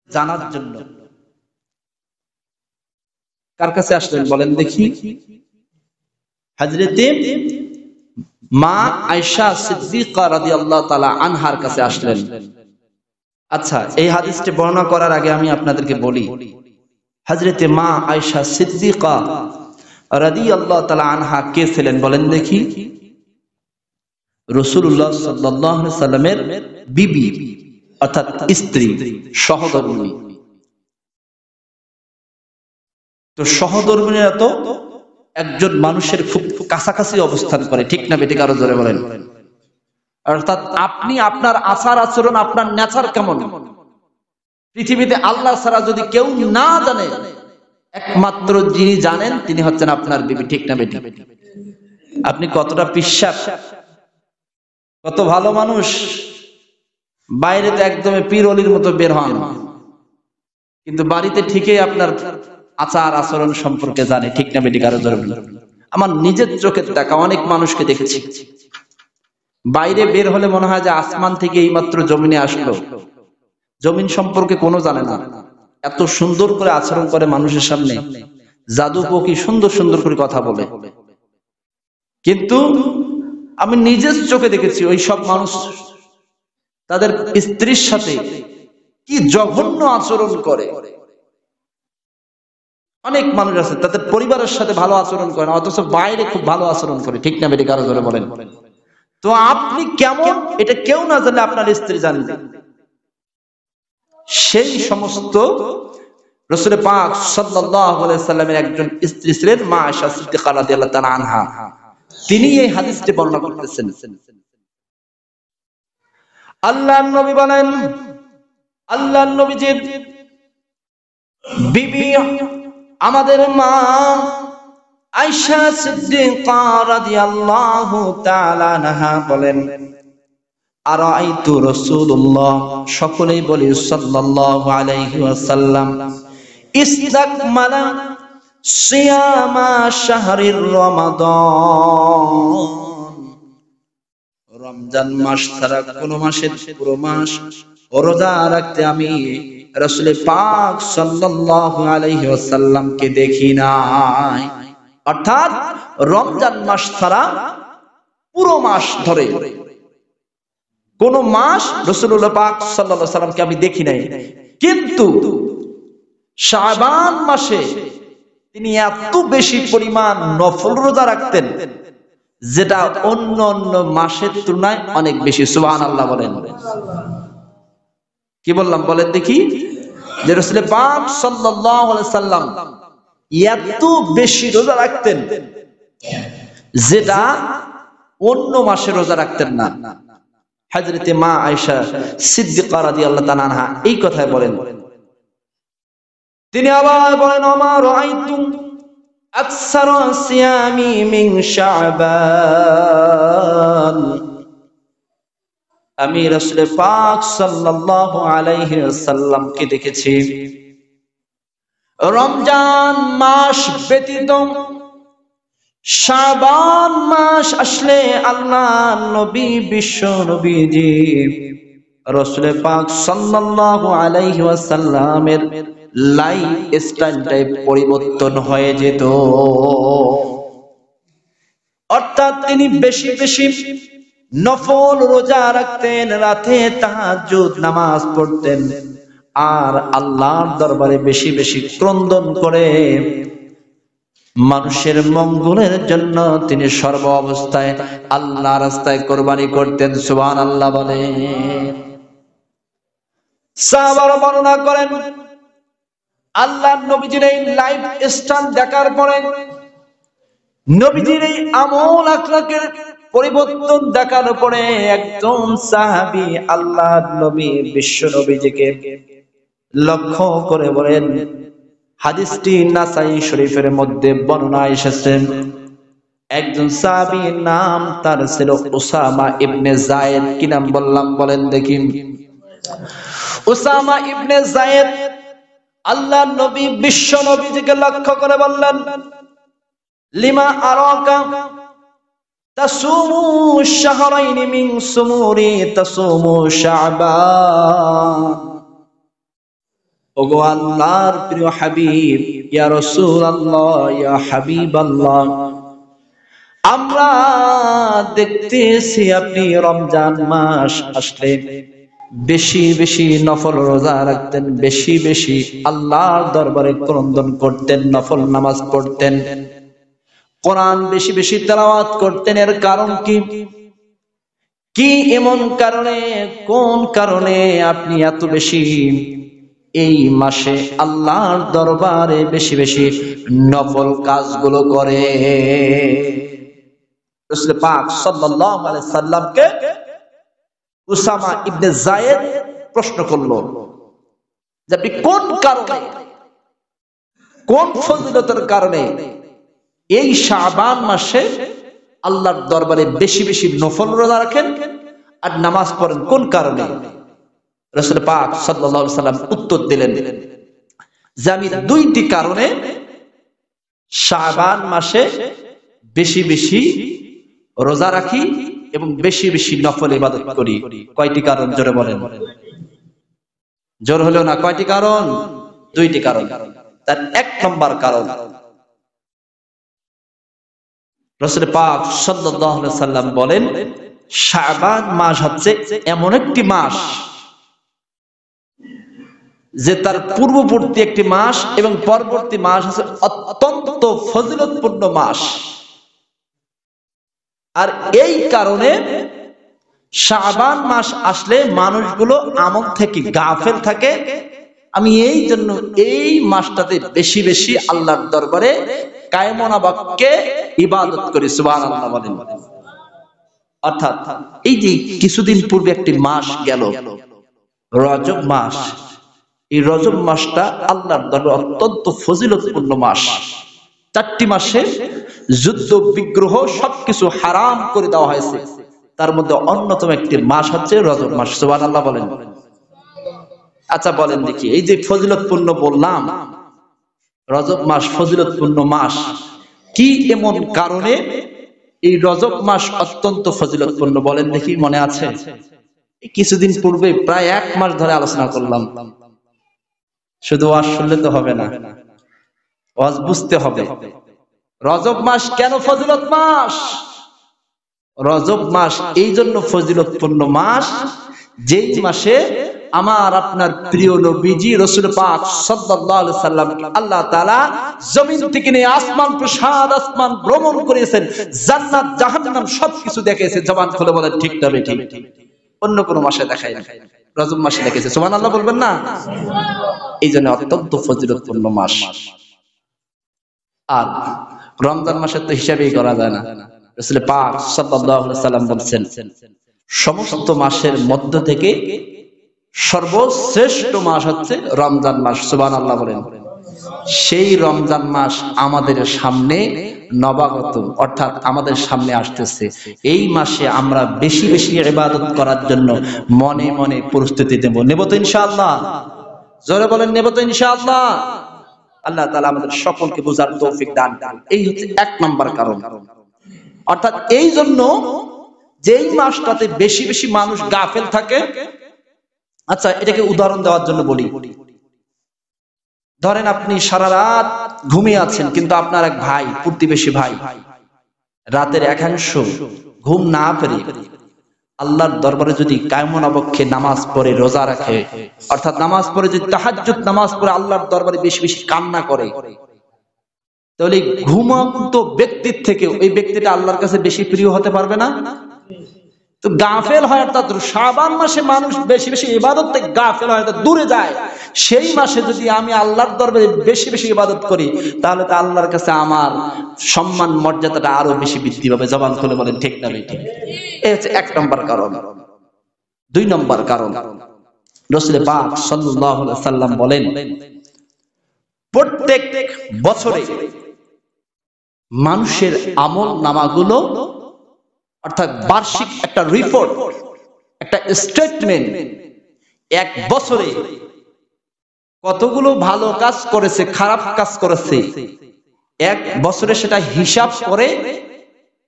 জানার জন্য কার কাছে আসলেন বলেন দেখি? হযরতে মা আয়েশা সিদ্দিকা রাদিয়াল্লাহু তাআলা আনহার কাছে আসলেন। আচ্ছা, এই হাদিসটি বর্ণনা করার আগে আমি আপনাদেরকে বলি, হযরতে মা আয়েশা সিদ্দিকা রাদিয়াল্লাহু তাআলা আনহা কে ছিলেন বলেন দেখি? রাসূলুল্লাহ সাল্লাল্লাহু আলাইহি সাল্লামের বিবি, অর্থাৎ স্ত্রী, সহধর্মিণী। তো সহধর্মিণীরা তো একজন মানুষের খুব কাছাকাছি অবস্থান করে, ঠিক না বেঠিক? আরো জোরে বলেন। অর্থাৎ আপনি আপনার আচার আচরণ, আপনার নেচার কেমন, পৃথিবীতে আল্লাহ ছাড়া যদি কেউ না জানে, একমাত্র যিনি জানেন তিনি হচ্ছেন আপনার বিবি, ঠিক না বেঠিক? আপনি কতটা বিশ্বাস, কত ভালো মানুষ, বাইরে তো একদমই পীর অলির মতো বের হন, কিন্তু বাড়িতে ঠিকই আপনার আচার আচরণ সম্পর্কে জানে, ঠিক না বেঠিক? আরো জোরে বলেন। আমার নিজের চোখের দেখা অনেক মানুষকে দেখেছি, বাইরে বের হলে মনে হয় যে আসমান থেকে এইমাত্র জমিনে আসলো, জমিন সম্পর্কে কোনো জানে না, এত সুন্দর করে আচরণ করে মানুষের সামনে, জাদু পকি সুন্দর সুন্দর করে কথা বলে। কিন্তু আমি নিজের চোখে দেখেছি ওই সব মানুষ তাদের স্ত্রীর সাথে কি জঘন্য আচরণ করে। অনেক মানুষ আছে তাদের পরিবারের সাথে ভালো আচরণ করে না, অথচ বাইরে খুব ভালো আচরণ করে, ঠিক না বেঠিক? আরো জোরে বলেন। তো আপনি কেমন এটা কেউ না জানলে আপনার স্ত্রী জানবে। সেই সমস্ত রাসূল পাক সাল্লাল্লাহু আলাইহি সাল্লামের একজন স্ত্রী ছিলেন মা আয়েশা সিদ্দিকা রাদিয়াল্লাহু তাআলা আনহা। তিনি এই হাদিসটি বর্ণনা করতেছেন। আল্লাহর নবী বলেন, আল্লাহর নবীজির বিবি আমাদের মা আয়েশা সিদ্দিকা রাদিয়াল্লাহু তাআলা আনহা বলেন, আরাইতু রাসূলুল্লাহ, সকলেই বলি সাল্লাল্লাহু আলাইহি ওয়াসাল্লাম, ইস্তাকমালা সিয়ামা শাহরির রমাদান, রমজান মাস ছাড়া কোন মাসের পুরো মাস রোজা রাখতে আমি রাসূল পাক সাল্লাল্লাহু আলাইহি ওয়াসাল্লামকে দেখি নাই। অর্থাৎ রমজান মাস ছাড়া পুরো মাস ধরে কোন মাস রাসূলুল্লাহ পাক সাল্লাল্লাহু আলাইহি ওয়াসাল্লামকে আমি দেখি নাই। কিন্তু শাবান মাসে তিনি এত বেশি পরিমাণ নফল রোজা রাখতেন, যেটা অন্য অন্য মাসের তুলনায় অনেক বেশি। সুবহানাল্লাহ বলেন। কি বললাম বলেন দেখি? যে রাসূল পাক সাল্লাল্লাহু আলাইহি সাল্লাম এত বেশি রোজা রাখতেন, যেটা অন্য মাসে রোজা রাখতেন না। হযরতে মা আয়েশা সিদ্দিকা রাদিয়াল্লাহু তাআলা আনহা এই কথাই বলেন। তিনি আবার বলেন, আমা রাআইতু আকসারা সিয়ামি মিন শাবান, আমি রাসূল পাক সাল্লাল্লাহু আলাইহি ওয়াসাল্লামকে দেখেছি রমজান মাস ব্যতীত শাবান মাস আসলে আল্লাহর নবী বিশ্ব নবীজি রাসূল পাক সাল্লাল্লাহু আলাইহি ওয়াসাল্লামের লাইফ স্টাইলটাই পরিবর্তন হয়ে যেত। অর্থাৎ তিনি বেশি বেশি নফল রোজা রাখতেন, রাতে তাহাজ্জুদ নামাজ পড়তেন, আর আল্লাহর দরবারে বেশি বেশি ক্রন্দন করে মানুষের মঙ্গলের জন্য তিনি সর্ব অবস্থায় আল্লাহর রাস্তায় কোরবানি করতেন। সুবহানাল্লাহ বলেন। সাহাবারা বর্ণনা করেন, আল্লাহর নবীজির এই লাইফ স্টাইল দেখার পরে, নবীজির এই আমল আখলাকের পরিবর্তন দেখার পরে একজন সাহাবী আল্লাহর নবী বিশ্ব নবীজিকে লক্ষ্য করে বলেন, হাদিসটি নাসাই শরীফের মধ্যে বর্ণনা এসেছে, একজন সাহাবী নাম তার ছিল উসামা ইবনে যায়েদ। কি নাম বললাম বলেন দেখি? উসামা ইবনে যায়েদ আল্লাহর নবী বিশ্ব নবীজিকে লক্ষ্য করে বললেন, লিমা আরাকা তাসুমু শাহরাইন মিন সুমুরি তাসুমু শাবান, ওগো আল্লাহর প্রিয় হাবিব, ইয়া রাসূলুল্লাহ, ইয়া হাবিবাল্লাহ, আমরা দেখতেছি আপনি রমজান মাস আসলে বেশি বেশি নফল রোজা রাখতেন, বেশি বেশি আল্লাহর দরবারে ক্রন্দন করতেন, নফল নামাজ পড়তেন, কোরআন বেশি বেশি তেলাওয়াত করতেন। এর কারণ কি? কি এমন কারণে, কোন কারণে আপনি এত বেশি এই মাসে আল্লাহর দরবারে বেশি বেশি নফল কাজগুলো করে? রাসূল পাক সাল্লাল্লাহু আলাইহি সাল্লামকে উসামা ইবনে যায়েদ প্রশ্ন করলো যে আপনি কোন কারণে, কোন ফজিলতের কারণে এই শাবান মাসে আল্লাহর দরবারে বেশি বেশি নফল রোজা রাখেন আর নামাজ পড়েন, কোন কারণে? রাসূল পাক সাল্লাল্লাহু আলাইহি সাল্লাম উত্তর দিলেন যে আমি দুইটি কারণে শাবান মাসে বেশি বেশি রোজা রাখি এবং বেশি বেশি নফল ইবাদত করি। কয়টি কারণ জোরে বলেন? জোর হলো না, কয়টি কারণ? দুইটি কারণ। তার এক নম্বর কারণ, রাসূল পাক সাল্লাল্লাহু আলাইহি সাল্লাম বলেন শাবান মাস হচ্ছে এমন একটি মাস যে তার পূর্ববর্তী একটি মাস এবং পরবর্তী মাস হচ্ছে অত্যন্ত ফজিলতপূর্ণ মাস। আর এই কারণে শাবান মাস আসলে মানুষগুলো আমল থেকে গাফেল থাকে। আমি এই জন্য এই মাসটাতে বেশি বেশি আল্লাহর দরবারে কায়মনা বাক্যে ইবাদত করি। সুবহানাল্লাহ বলেন। অর্থাৎ এই যে কিছুদিন পূর্বে একটি মাস গেল, রজব মাস, এই রজব মাসটা আল্লাহর দরবারে অত্যন্ত ফজিলতপূর্ণ মাস। 4টি মাসে যুদ্ধ বিগ্রহ সবকিছু হারাম করে দেওয়া হয়েছে, তার মধ্যে অন্যতম একটি মাস হচ্ছে রজব মাস। সুবহানাল্লাহ বলেন। আচ্ছা বলেন দেখি, এই যে ফজিলতপূর্ণ বললাম, রজব মাস ফজিলতপূর্ণ মাস, কি এমন কারণে এই রজব মাস অত্যন্ত ফজিলতপূর্ণ বলেন দেখি, মনে আছে? কিছুদিন পূর্বে প্রায় 1 মাস ধরে আলোচনা করলাম। শুধু ওয়াজ শুনলে তো হবে না, ওয়াজ বুঝতে হবে। রজব মাস কেন ফজিলত মাস? রজব মাস এই জন্য ফজিলতপূর্ণ মাস, যেই মাসে আমার আপনার প্রিয় নবীজি রাসূল পাক সাল্লাল্লাহু আলাইহি সাল্লাম আল্লাহ তাআলা জমিন থেকে নিয়ে আসমান প্রসাদ আসমান ভ্রমণ করেছেন, জান্নাত জাহান্নাম সবকিছু দেখেছে। জবান খুলে বলেন ঠিক তবে ঠিক। অন্য কোন মাসে দেখায় না, রজব মাসে দেখেছে। সুবহানাল্লাহ বলবেন না? এই জন্য অত্যন্ত ফজিলতপূর্ণ মাস। আর রমজান মাসের তো হিসাবই করা যায় না। রাসূল পাক সাল্লাল্লাহু আলাইহি সাল্লাম বলেছেন সমস্ত মাসের মধ্য থেকে সর্বশ্রেষ্ঠ মাস হচ্ছে রমজান মাস। সুবহানাল্লাহ বলেন। সেই রমজান মাস আমাদের সামনে নবাগত, অর্থাৎ আমাদের সামনে আসতেছে। এই মাসে আমরা বেশি বেশি ইবাদত করার জন্য মনে মনে প্রস্তুতি নেব তো ইনশাআল্লাহ? জোরে বলেন, নেব তো ইনশাআল্লাহ? আল্লাহ তাআলা আমাদের সকলকে বোঝার তৌফিক দান করুন। এই হচ্ছে 1 নম্বর কারণ। অর্থাৎ এই জন্য যেই মাসটাতে বেশি বেশি মানুষ গাফেল থাকে। আচ্ছা, এটাকে উদাহরণ দেওয়ার জন্য বলি। ধরেন আপনি সারা রাত ঘুমিয়ে আছেন, কিন্তু আপনার এক ভাই, প্রতিবেশী ভাই, রাতের একাংশ ঘুম না পেরে আল্লাহর দরবারে যদি কায়মনা বক্ষে নামাজ পড়ে, রোজা রাখে, অর্থাৎ নামাজ পড়ে যদি তাহাজ্জুদ নামাজ পড়ে আল্লাহর দরবারে বেশি বেশি কান্না করে, তাহলে ঘুমন্ত ব্যক্তির থেকে ওই ব্যক্তিটা আল্লাহর কাছে বেশি প্রিয় হতে পারবে না? তো গাফেল হয়, অর্থাৎ শাবান মাসে মানুষ বেশি বেশি ইবাদত থেকে গাফেল হয়, দূরে যায়। সেই মাসে যদি আমি আল্লাহর দরবারে বেশি বেশি ইবাদত করি, তাহলে তো আল্লাহর কাছে আমার সম্মান মর্যাদাটা আরো বেশি বৃদ্ধি পাবে। জবান খুলে বলেন ঠিক না ঠিক? এই হচ্ছে 1 নম্বর কারণ। 2 নম্বর কারণ, রাসূল পাক সাল্লাল্লাহু আলাইহি সাল্লাম বলেন প্রত্যেক বছরে মানুষের আমল নামাগুলো, অর্থাৎ বার্ষিক একটা রিপোর্ট, একটা স্টেটমেন্ট, 1 বছরে কতগুলো ভালো কাজ করেছে, খারাপ কাজ করেছে, 1 বছরে সেটা হিসাব করে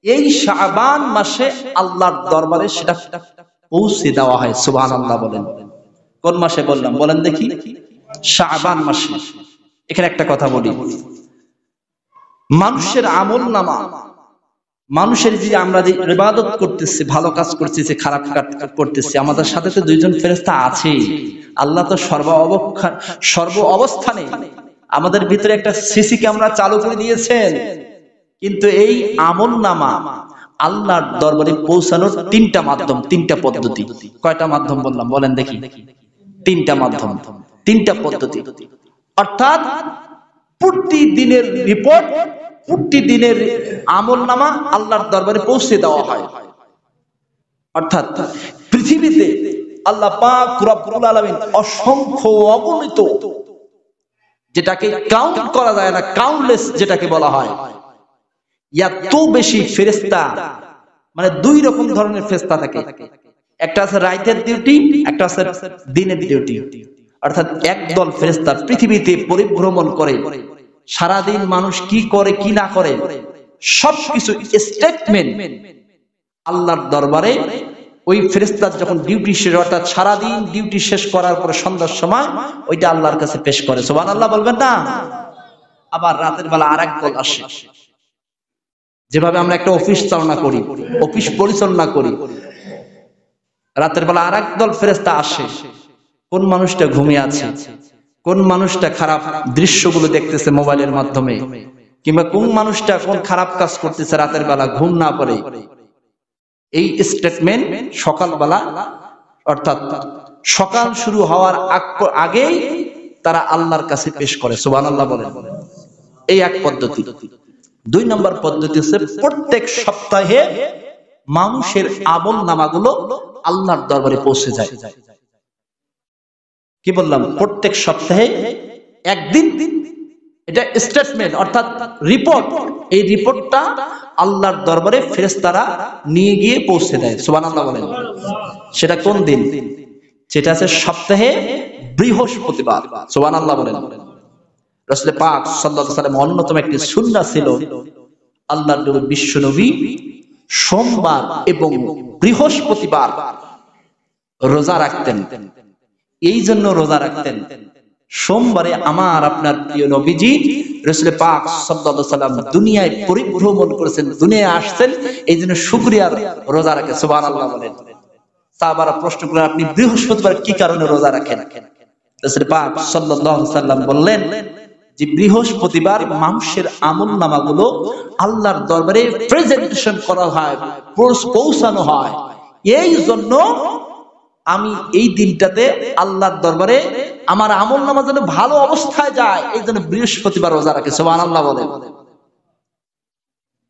এই শাবান মাসে আল্লাহর দরবারে সেটা পৌঁছে দেওয়া হয়। সুবহানাল্লাহ বলেন। কোন মাসে বললাম বলেন দেখি? শাবান মাসে। এখানে একটা কথা বলি, মানুষের আমল নামা, মানুষের যে আমরা যে ইবাদত করতেছি, ভালো কাজ করতেছি, খারাপ কাজ করতেছি, আমাদের সাথে তো দুইজন ফেরেশতা আছেই। আল্লাহ তো সর্ব অবস্থানে আমাদের ভিতরে একটা সিসি ক্যামেরা চালু করে দিয়েছেন। কিন্তু এই আমল নামা আল্লাহর দরবারে পৌঁছানোর তিনটা মাধ্যম, তিনটা পদ্ধতি। কয়টা মাধ্যম বললাম বলেন দেখি? তিনটা মাধ্যম, তিনটা পদ্ধতি। অর্থাৎ প্রতিদিনের রিপোর্ট, প্রতিদিনের আমল নামা আল্লাহর দরবারে পৌঁছে দেওয়া হয়। অর্থাৎ পৃথিবীতে আল্লাহ পাক রব্বুল আলামিন অসংখ্য অগণিত, যেটাকে কাউন্ট করা যায় না, কাউন্টলেস যেটাকে বলা হয়, এত বেশি ফেরেশতা, মানে দুই রকম ধরনের ফেরেশতা থাকে। একটা আছে রাতের ডিউটি, একটা আছে দিনের ডিউটি। অর্থাৎ একদল ফেরেশতা পৃথিবীতে পরিভ্রমণ করে, সারাদিন মানুষ কি করে কি না করে সবকিছু স্টেটমেন্ট আল্লাহর দরবারে ওই ফেরেশতার যখন ডিউটি শেষ, অর্থাৎ সারাদিন ডিউটি শেষ করার পরে সন্ধ্যার সময় ওইটা আল্লাহর কাছে পেশ করে। সুবহানাল্লাহ বলবেন না? আবার রাতের বেলা আরেক দল আসে, যেভাবে আমরা একটা অফিস চালনা করি, অফিস পরিচালনা করি, রাতের বেলা আরেক দল ফেরেশতা আসে। কোন মানুষটা ঘুমিয়ে আছে, কোন মানুষটা খারাপ দৃশ্যগুলো দেখতেছে মোবাইলের মাধ্যমে, কিংবা কোন মানুষটা কোন খারাপ কাজ করতেছে রাতের বেলা ঘুম না পড়ে, এই স্টেটমেন্ট সকালবেলা, অর্থাৎ সকাল শুরু হওয়ার আগেই তারা আল্লাহর কাছে পেশ করে। সুবহানাল্লাহ বলেন। এই এক পদ্ধতি। দুই নম্বর পদ্ধতি হচ্ছে প্রত্যেক সপ্তাহে মানুষের আমল নামাগুলো আল্লাহর দরবারে পৌঁছে যায়। কি বললাম? প্রত্যেক সপ্তাহে একদিন, এটা স্টেটমেন্ট অর্থাৎ রিপোর্ট, এই রিপোর্টটা আল্লাহর দরবারে ফেরেশতারা নিয়ে গিয়ে পৌঁছে দেয়। সুবহানাল্লাহ বলেন। সেটা কোন দিন? সেটা আছে সপ্তাহে বৃহস্পতিবার। সুবহানাল্লাহ বলেন। রাসূল পাক সাল্লাল্লাহু আলাইহি ওয়াসাল্লাম অন্যতম একটি সুন্নাহ ছিল, আল্লাহর নবী বিশ্ব নবী সোমবার এবং বৃহস্পতিবার রোজা রাখতেন। এই জন্য রোজা রাখতেন, সোমবারে আমার আপনার প্রিয় নবীজি রাসূল পাক সাল্লাল্লাহু আলাইহি ওয়াসাল্লাম দুনিয়ায় পরিভ্রমণ করেছেন, দুনিয়ায় আসছেন, এই জন্য শুকরিয়ার রোজা রাখে। সুবহানাল্লাহ বলেন। সাহাবারা প্রশ্ন করলেন, আপনি বৃহস্পতিবার কি কারণে রোজা রাখেন? রাসূল পাক সাল্লাল্লাহু আলাইহি ওয়াসাল্লাম বললেন যে বৃহস্পতিবার মানুষের আমল নামাগুলো আল্লাহর দরবারে প্রেজেন্টেশন করা হয়, পৌঁছানো হয়। এই জন্য আমি এই দিনটাতে আল্লাহর দরবারে আমার আমল নামা যেন ভালো অবস্থায় যায়, এই জন্য বৃহস্পতিবার রোজা রাখে। সুবহানাল্লাহ বলেন।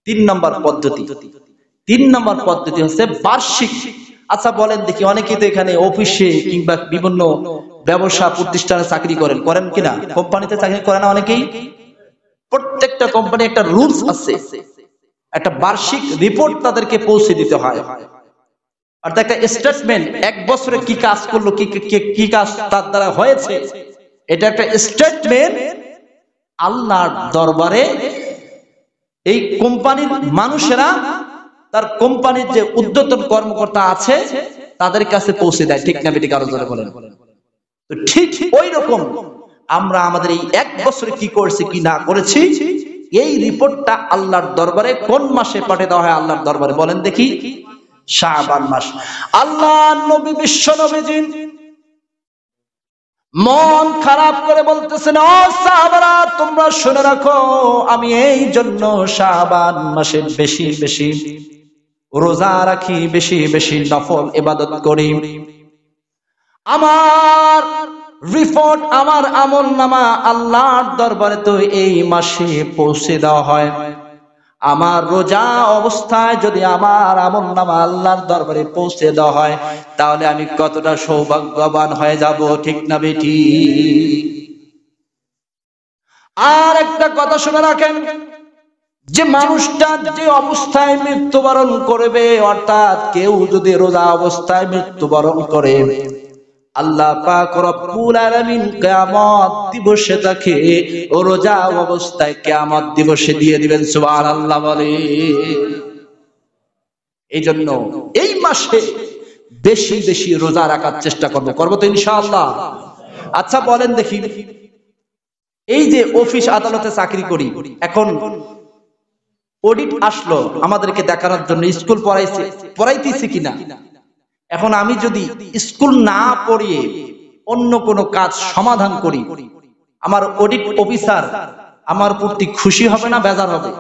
তিন নম্বর পদ্ধতি। তিন নম্বর পদ্ধতি হচ্ছে বার্ষিক। আচ্ছা বলেন দেখি, অনেকেই তো এখানে অফিসে কিংবা বিভিন্ন ব্যবসা প্রতিষ্ঠানে চাকরি করেন, করেন কিনা? কোম্পানিতে চাকরি করে না অনেকেই? প্রত্যেকটা কোম্পানি একটা রুলস আছে, একটা বার্ষিক রিপোর্ট তাদেরকে পৌঁছে দিতে হয়। অর্থাৎ একটা স্টেটমেন্ট, এক বছরে কি কাজ করলো, কি কাজ তার দ্বারা হয়েছে, এটা একটা স্টেটমেন্ট আল্লাহর দরবারে এই কোম্পানির মানুষেরা, তার কোম্পানির যে ঊর্ধ্বতন কর্মকর্তা আছে তাদের কাছে পৌঁছে দেয়। ঠিক না বেটি? কারো জোরে বলেন। তো ঠিক ওই রকম আমরা আমাদের এই এক বছরে কি করেছি কি না করেছি, এই রিপোর্টটা আল্লাহর দরবারে কোন মাসে পাঠিয়ে দেওয়া হয় আল্লাহর দরবারে? বলেন দেখি। শাবান মাস। আল্লাহর নবী বিশ্ব নবীজি মন খারাপ করে বলতেছেন, ও সাহাবারা তোমরা শুনে রাখো, আমি এই জন্য শাবান মাসে বেশি বেশি রোজা রাখি, বেশি বেশি নফল ইবাদত করি। আমার রিপোর্ট, আমার আমল নামা আল্লাহর দরবারে তো এই মাসে পৌঁছে দেওয়া হয়। আমার রোজা অবস্থায় যদি আমার আমল নামা আল্লাহর দরবারে পৌঁছে দেওয়া হয়, তাহলে আমি কতটা সৌভাগ্যবান হয়ে যাব। ঠিক না বেটি? আর একটা কথা শুনে রাখেন, যে মানুষটা যে অবস্থায় মৃত্যুবরণ করবে, অর্থাৎ কেউ যদি রোজা অবস্থায় মৃত্যুবরণ করে, আল্লাহ পাক রব্বুল আলামিন কিয়ামত দিবসে তাকে রোজা অবস্থায় কিয়ামত দিবসে দিয়ে দিবেন। সুবহানাল্লাহ বলে। এই জন্য এই মাসে বেশি বেশি রোজা রাখার চেষ্টা করব তো ইনশাআল্লাহ। আচ্ছা বলেন দেখি, এই যে অফিস আদালতে চাকরি করি, এখন অডিট আসলো আমাদেরকে দেখানোর জন্য স্কুল পড়াইতেছি কিনা। এখন আমি যদি স্কুল না পড়িয়ে অন্য কোনো কাজ সমাধান করি, আমার অডিট অফিসার আমার প্রতি খুশি হবে না বেজার হবে?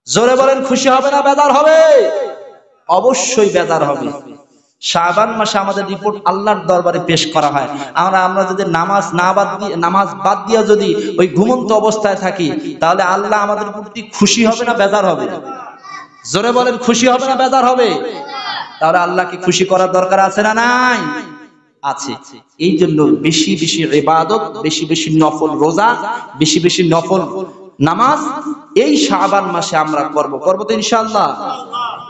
জোরে বলেন, খুশি হবে না বেজার হবে? অবশ্যই বেজার হবে। শাবান মাসে আমাদের রিপোর্ট আল্লাহর দরবারে পেশ করা হয়। আমরা যদি নামাজ বাদ দিয়ে যদি ওই ঘুমন্ত অবস্থায় থাকি, তাহলে আল্লাহ আমাদের প্রতি খুশি হবে না বেজার হবে? জোরে বলেন, খুশি হবে না বেজার হবে? তাহলে আল্লাহকে খুশি করার দরকার আছে না নাই? আছে। এই জন্য বেশি বেশি ইবাদত, বেশি বেশি নফল রোজা, বেশি বেশি নফল নামাজ এই শাবান মাসে আমরা করব তো ইনশাআল্লাহ।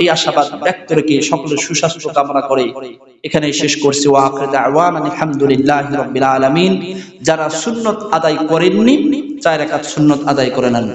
এই আশাবাদ ব্যক্ত রেখে সকলের সুস্বাস্থ্য কামনা করে এখানে শেষ করছি। ওয়া আখিরু দাওয়ানা আলহামদুলিল্লাহি রাব্বিল আলামিন। যারা সুন্নত আদায় করেননি 4 রাকাত সুন্নত আদায় করে নেন।